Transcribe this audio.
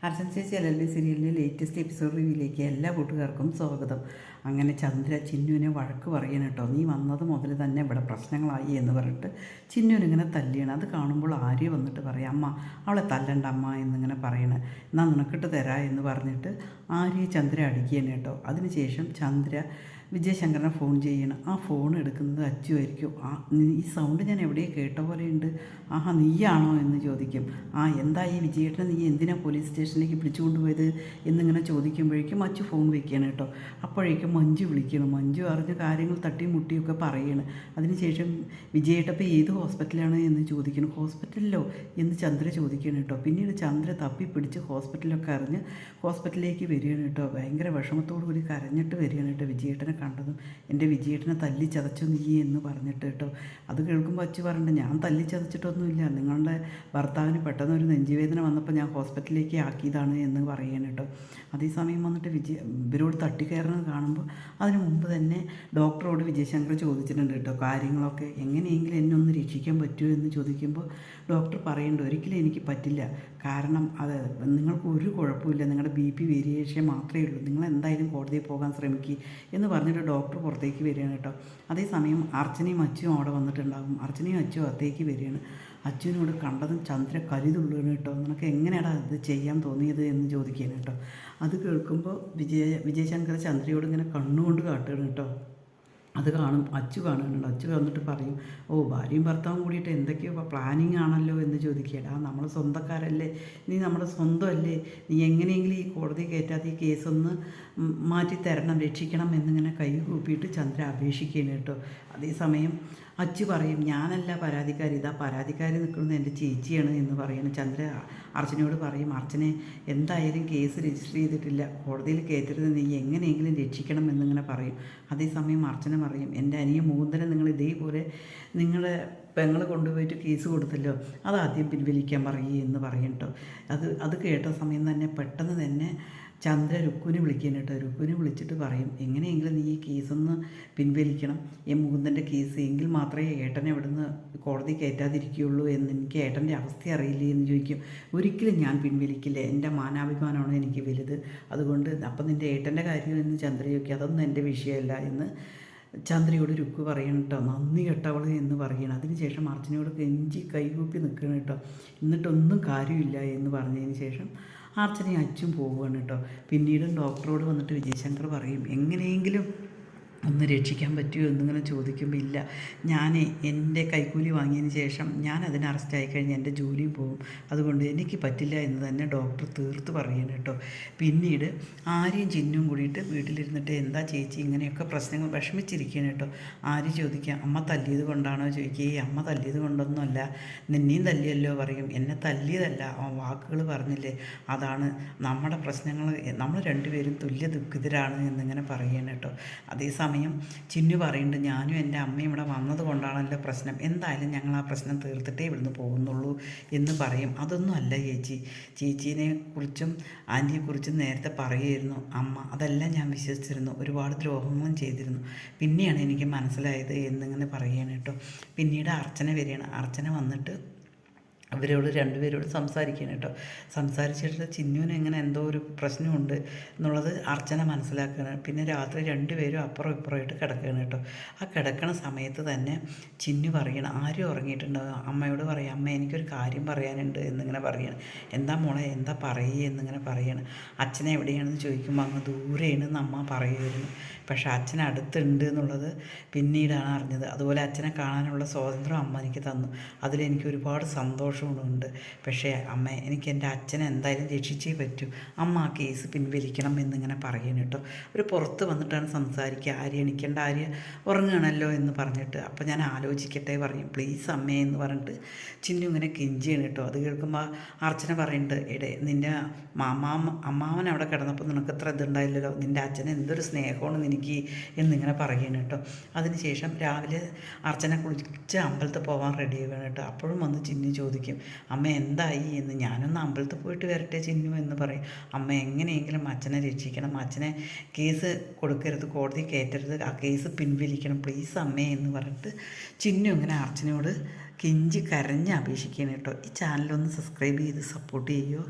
അർച്ചന ചേച്ചി LLB സീരിയലിലെ latest episode റിവ്യൂയിലേക്ക് എല്ലാ കൂട്ടുകാർക്കും സ്വാഗതം. അങ്ങനെ ചന്ദ്ര ചിന്നുവിനെ വഴക്ക് പറയണം കേട്ടോ. നീ വന്നത് മുതൽ തന്നെ ഇവിടെ പ്രശ്നങ്ങളായി എന്ന് പറഞ്ഞിട്ട് ചിന്നുവിനിങ്ങനെ തല്ലിയാണ്. അത് കാണുമ്പോൾ ആര്യ വന്നിട്ട് പറയാം, അമ്മ അവളെ തല്ലണ്ട അമ്മ എന്നിങ്ങനെ പറയണേ. എന്നാൽ നിനക്കിട്ട് തരാ എന്ന് പറഞ്ഞിട്ട് ആര്യ ചന്ദ്ര അടിക്കുകയാണ് കേട്ടോ. അതിനുശേഷം ചന്ദ്ര വിജയശങ്കറിനെ ഫോൺ ചെയ്യണം. ആ ഫോൺ എടുക്കുന്നത് അച്ചുമായിരിക്കും. ഈ സൗണ്ട് ഞാൻ എവിടെയോ കേട്ട പോലെയുണ്ട്. ആഹാ നീയാണോ എന്ന് ചോദിക്കും. എന്തായി വിജയേട്ടനെ നീ എന്തിനാ പോലീസ് സ്റ്റേഷനിലേക്ക് പിടിച്ചു കൊണ്ടുപോയത് എന്നിങ്ങനെ ചോദിക്കുമ്പോഴേക്കും അച്ചു ഫോൺ വെക്കുകയാണ് കേട്ടോ. അപ്പോഴേക്കും മഞ്ജു വിളിക്കണം. മഞ്ജു അറിഞ്ഞ കാര്യങ്ങൾ തട്ടിയും മുട്ടിയൊക്കെ പറയണം. അതിനുശേഷം വിജയേട്ടപ്പോൾ ഏത് ഹോസ്പിറ്റലാണ് എന്ന് ചോദിക്കണം. ഹോസ്പിറ്റലിലോ എന്ന് ചന്ദ്ര ചോദിക്കണം കേട്ടോ. പിന്നീട് ചന്ദ്ര തപ്പി പിടിച്ച് ഹോസ്പിറ്റലൊക്കെ അറിഞ്ഞ് ഹോസ്പിറ്റലിലേക്ക് വരികയാണ് കേട്ടോ. ഭയങ്കര വിഷമത്തോടു കൂടി കരഞ്ഞിട്ട് വരികയാണ് കേട്ടോ. വിജയേട്ടനെ കണ്ടതും എൻ്റെ വിജയേട്ടനെ തല്ലി ചതച്ചു നീ എന്ന് പറഞ്ഞിട്ട് കേട്ടോ. അത് കേൾക്കുമ്പോൾ അച്ചു പറഞ്ഞിട്ട് ഞാൻ തല്ലി ചതച്ചിട്ടൊന്നുമില്ല, നിങ്ങളുടെ ഭർത്താവിന് പെട്ടെന്ന് ഒരു നെഞ്ചുവേദന വന്നപ്പോൾ ഞാൻ ഹോസ്പിറ്റലിലേക്ക് ആക്കിയതാണ് എന്ന് പറയുകയാണ് കേട്ടോ. അതേസമയം വന്നിട്ട് ഇവരോട് തട്ടിക്കയറുന്നത് കാണുമ്പോൾ അതിന് മുമ്പ് തന്നെ ഡോക്ടറോട് വിജയശങ്കർ ചോദിച്ചിട്ടുണ്ട് കേട്ടോ കാര്യങ്ങളൊക്കെ. എങ്ങനെയെങ്കിലും എന്നെ ഒന്ന് രക്ഷിക്കാൻ പറ്റുമോ എന്ന് ചോദിക്കുമ്പോൾ ഡോക്ടർ പറയുന്നുണ്ട്, ഒരിക്കലും എനിക്ക് പറ്റില്ല. കാരണം അത് നിങ്ങൾക്ക് ഒരു കുഴപ്പമില്ല, നിങ്ങളുടെ BP വേരിയേഷൻ മാത്രമേ ഉള്ളൂ, നിങ്ങൾ എന്തായാലും കോടതിയിൽ പോകാൻ ശ്രമിക്കുക എന്ന് പറഞ്ഞിട്ട് ഡോക്ടർ പുറത്തേക്ക് വരികയാണ് കേട്ടോ. അതേസമയം അർച്ചനയും അച്ചുവും അവിടെ വന്നിട്ടുണ്ടാകും. അർച്ചനയും അച്ചുവും അകത്തേക്ക് വരികയാണ്. അച്ചുവിനോട് കണ്ടതും ചന്ദ്ര കരുതുള്ളൂണ് കേട്ടോ. നിനക്ക് എങ്ങനെയാണ് ഇത് ചെയ്യാൻ തോന്നിയത് എന്ന് ചോദിക്കുകയാണ് കേട്ടോ. അത് കേൾക്കുമ്പോൾ വിജയശങ്കർ ചന്ദ്രയോട് ഇങ്ങനെ കണ്ണുകൊണ്ട് കാട്ടുകയാണ് കേട്ടോ. അത് അച്ചു കാണുന്നുണ്ട്. അച്ചു വന്നിട്ട് പറയും, ഭാര്യയും ഭർത്താവും കൂടിയിട്ട് എന്തൊക്കെയോ പ്ലാനിങ് ആണല്ലോ എന്ന് ചോദിക്കുകയാണ്. നമ്മൾ സ്വന്തക്കാരല്ലേ, നീ നമ്മുടെ സ്വന്തമല്ലേ, നീ എങ്ങനെയെങ്കിലും ഈ കോടതി കയറ്റാതെ ഈ കേസൊന്ന് മാറ്റി തരണം, രക്ഷിക്കണം എന്നിങ്ങനെ കൈ കൂപ്പിയിട്ട് ചന്ദ്ര അപേക്ഷിക്കുകയാണ് കേട്ടോ. അതേസമയം അച്ചു പറയും, ഞാനല്ല പരാതിക്കാരി, ഇതാ പരാതിക്കാരി നിൽക്കുന്നത് എൻ്റെ ചേച്ചിയാണ് എന്ന് പറയണം. ചന്ദ്ര അർച്ചനയോട് പറയും, അർച്ചനെ എന്തായാലും കേസ് രജിസ്റ്റർ ചെയ്തിട്ടില്ല, കോടതിയിൽ കയറ്റരുത്, നീ എങ്ങനെയെങ്കിലും രക്ഷിക്കണം എന്നിങ്ങനെ പറയും. അതേസമയം അർച്ചന പറയും, എൻ്റെ അനിയ മുകുന്ദനെ നിങ്ങൾ ഇതേപോലെ നിങ്ങളുടെ പെങ്ങൾ കൊണ്ടുപോയിട്ട് കേസ് കൊടുത്തല്ലോ, അതാദ്യം പിൻവലിക്കാൻ പറയുക എന്ന് പറയും കേട്ടോ. അത് കേട്ട സമയം തന്നെ പെട്ടെന്ന് തന്നെ ചന്ദ്ര രുക്കുവിനെ വിളിക്കാൻ കേട്ടോ. രുക്കുവിനെ വിളിച്ചിട്ട് പറയും, എങ്ങനെയെങ്കിലും നീ ഈ കേസൊന്ന് പിൻവലിക്കണം, ഈ മുകുന്ദൻ്റെ കേസ്, എങ്കിൽ മാത്രമേ ഏട്ടനെ ഇവിടുന്ന് കോടതി കയറ്റാതിരിക്കുകയുള്ളൂ എന്ന്. എനിക്ക് ഏട്ടൻ്റെ അവസ്ഥ അറിയില്ലേ എന്ന് ചോദിക്കും. ഒരിക്കലും ഞാൻ പിൻവലിക്കില്ല, എൻ്റെ മാനാഭിമാനമാണ് എനിക്ക് വലുത്, അതുകൊണ്ട് അപ്പം നിൻ്റെ ഏട്ടൻ്റെ കാര്യം എന്ന് ചന്ദ്ര ചോദിക്കുക. അതൊന്നും എൻ്റെ വിഷയമല്ല എന്ന് ചന്ദ്രയോട് രുക്കു പറയണം കേട്ടോ. നന്ദി കേട്ടവൾ എന്ന് പറയണം. അതിനുശേഷം അർച്ചനയോട് കെഞ്ചി കൈകൂപ്പി നിൽക്കണം കേട്ടോ. എന്നിട്ടൊന്നും കാര്യമില്ല എന്ന് പറഞ്ഞതിന് ശേഷം അർച്ചനയും അച്ചും പോവുകയാണ് കേട്ടോ. പിന്നീട് ഡോക്ടറോട് വന്നിട്ട് വിജയശങ്കർ പറയും, എങ്ങനെയെങ്കിലും ഒന്ന് രക്ഷിക്കാൻ പറ്റുമോ എന്നിങ്ങനെ ചോദിക്കുമ്പോൾ, ഇല്ല, ഞാൻ എൻ്റെ കൈക്കൂലി വാങ്ങിയതിന് ശേഷം ഞാൻ അതിന് അറസ്റ്റ് ആയിക്കഴിഞ്ഞാൽ എൻ്റെ ജോലിയും പോകും, അതുകൊണ്ട് എനിക്ക് പറ്റില്ല എന്ന് തന്നെ ഡോക്ടർ തീർത്ത് പറയുന്നു കേട്ടോ. പിന്നീട് ആര്യയും ചിന്നും കൂടിയിട്ട് വീട്ടിലിരുന്നിട്ട്, എന്താ ചേച്ചി ഇങ്ങനെയൊക്കെ പ്രശ്നങ്ങൾ വിഷമിച്ചിരിക്കുകയാണ് കേട്ടോ. ആര്യ ചോദിക്കുക, അമ്മ തല്ലിയത് കൊണ്ടാണോ ചോദിക്കുക. അമ്മ തല്ലിയത് കൊണ്ടൊന്നുമല്ല, നിന്നെയും തല്ലിയല്ലോ പറയും. എന്നെ തല്ലിയതല്ല, ആ വാക്കുകൾ പറഞ്ഞില്ലേ, അതാണ് നമ്മുടെ പ്രശ്നങ്ങൾ, നമ്മൾ രണ്ടുപേരും തുല്യ ദുഃഖിതരാണ് എന്നിങ്ങനെ പറയുകയാണ് കേട്ടോ. അതേസമയം ചിന്നു പറയുന്നുണ്ട്, ഞാനും എൻ്റെ അമ്മയും ഇവിടെ വന്നത് കൊണ്ടാണല്ലോ പ്രശ്നം, എന്തായാലും ഞങ്ങൾ ആ പ്രശ്നം തീർത്തിട്ടേ ഇവിടുന്ന് പോകുന്നുള്ളൂ എന്ന് പറയും. അതൊന്നും അല്ല ചേച്ചി, ചേച്ചീനെ കുറിച്ചും ആൻറ്റിയെക്കുറിച്ചും നേരത്തെ പറയുമായിരുന്നു അമ്മ, അതെല്ലാം ഞാൻ വിശ്വസിച്ചിരുന്നു, ഒരുപാട് ദ്രോഹങ്ങളും ചെയ്തിരുന്നു, പിന്നെയാണ് എനിക്ക് മനസ്സിലായത് എന്നിങ്ങനെ പറയുകയാണ് കേട്ടോ. പിന്നീട് അർച്ചന വരികയാണ്. അർച്ചന വന്നിട്ട് അവരോട് രണ്ടുപേരോട് സംസാരിക്കുകയാണ് കേട്ടോ. സംസാരിച്ചിട്ട് ചിന്നുവിന് എങ്ങനെ എന്തോ ഒരു പ്രശ്നമുണ്ട് എന്നുള്ളത് അർച്ചന മനസ്സിലാക്കുകയാണ്. പിന്നെ രാത്രി രണ്ടുപേരും അപ്പുറം ഇപ്പുറമായിട്ട് കിടക്കുകയാണ് കേട്ടോ. ആ കിടക്കണ സമയത്ത് തന്നെ ചിന്നു പറയണം, ആരും ഉറങ്ങിയിട്ടുണ്ടാവും, അമ്മയോട് പറയും, അമ്മ എനിക്കൊരു കാര്യം പറയാനുണ്ട് എന്നിങ്ങനെ പറയണം. എന്താ മോളെ, എന്താ പറയുക എന്നിങ്ങനെ പറയണം. അച്ഛനെ എവിടെയാണെന്ന് ചോദിക്കുമ്പോൾ അങ്ങ് ദൂരെയാണെന്ന് അമ്മ പറയുമായിരുന്നു, പക്ഷേ അച്ഛൻ അടുത്തുണ്ട് എന്നുള്ളത് പിന്നീടാണ് അറിഞ്ഞത്. അതുപോലെ അച്ഛനെ കാണാനുള്ള സ്വാതന്ത്ര്യം അമ്മ എനിക്ക് തന്നു, അതിലെനിക്ക് ഒരുപാട് സന്തോഷമുണ്ട്. പക്ഷേ അമ്മ, എനിക്ക് എൻ്റെ അച്ഛനെ എന്തായാലും രക്ഷിച്ചേ പറ്റൂ, അമ്മ ആ കേസ് പിൻവലിക്കണം എന്നിങ്ങനെ പറയണം കേട്ടോ. ഒരു പുറത്ത് വന്നിട്ടാണ് സംസാരിക്കുക. ആര്യ എണിക്കേണ്ട, ആര്യ ഉറങ്ങുകയാണല്ലോ എന്ന് പറഞ്ഞിട്ട്, അപ്പോൾ ഞാൻ ആലോചിക്കട്ടെ പറയും, പ്ലീസ് അമ്മേ എന്ന് പറഞ്ഞിട്ട് ചിന്നു ഇങ്ങനെ കെഞ്ചിയാണ് കേട്ടോ. അത് കേൾക്കുമ്പോൾ അർച്ചന പറയുന്നുണ്ട്, നിൻ്റെ അമ്മാവൻ അവിടെ കിടന്നപ്പോൾ നിനക്ക് ഇത്ര ഇതുണ്ടായില്ലല്ലോ, നിൻ്റെ അച്ഛന് എന്തൊരു സ്നേഹമാണ് എനിക്ക് എന്നിങ്ങനെ പറയണം കേട്ടോ. അതിനുശേഷം രാവിലെ അർച്ചന കുളിച്ച് അമ്പലത്തിൽ പോകാൻ റെഡി ആവുകയാണ് കേട്ടോ. അപ്പോഴും വന്ന് ചിന്നു ചോദിക്കും, അമ്മ എന്തായി എന്ന്. ഞാനൊന്ന് അമ്പലത്തിൽ പോയിട്ട് വരട്ടെ ചിന്നു എന്ന് പറയും. അമ്മ എങ്ങനെയെങ്കിലും അച്ഛനെ രക്ഷിക്കണം, അച്ഛനെ കേസ് കൊടുക്കരുത്, കോടതി കയറ്റരുത്, ആ കേസ് പിൻവലിക്കണം പ്ലീസ് അമ്മേ എന്ന് പറഞ്ഞിട്ട് ചിന്നു ഇങ്ങനെ അർച്ചനയോട് കെഞ്ചി കരഞ്ഞ് അപേക്ഷിക്കുകയാണ് കേട്ടോ. ഈ ചാനലൊന്ന് സബ്സ്ക്രൈബ് ചെയ്ത് സപ്പോർട്ട് ചെയ്യുമോ.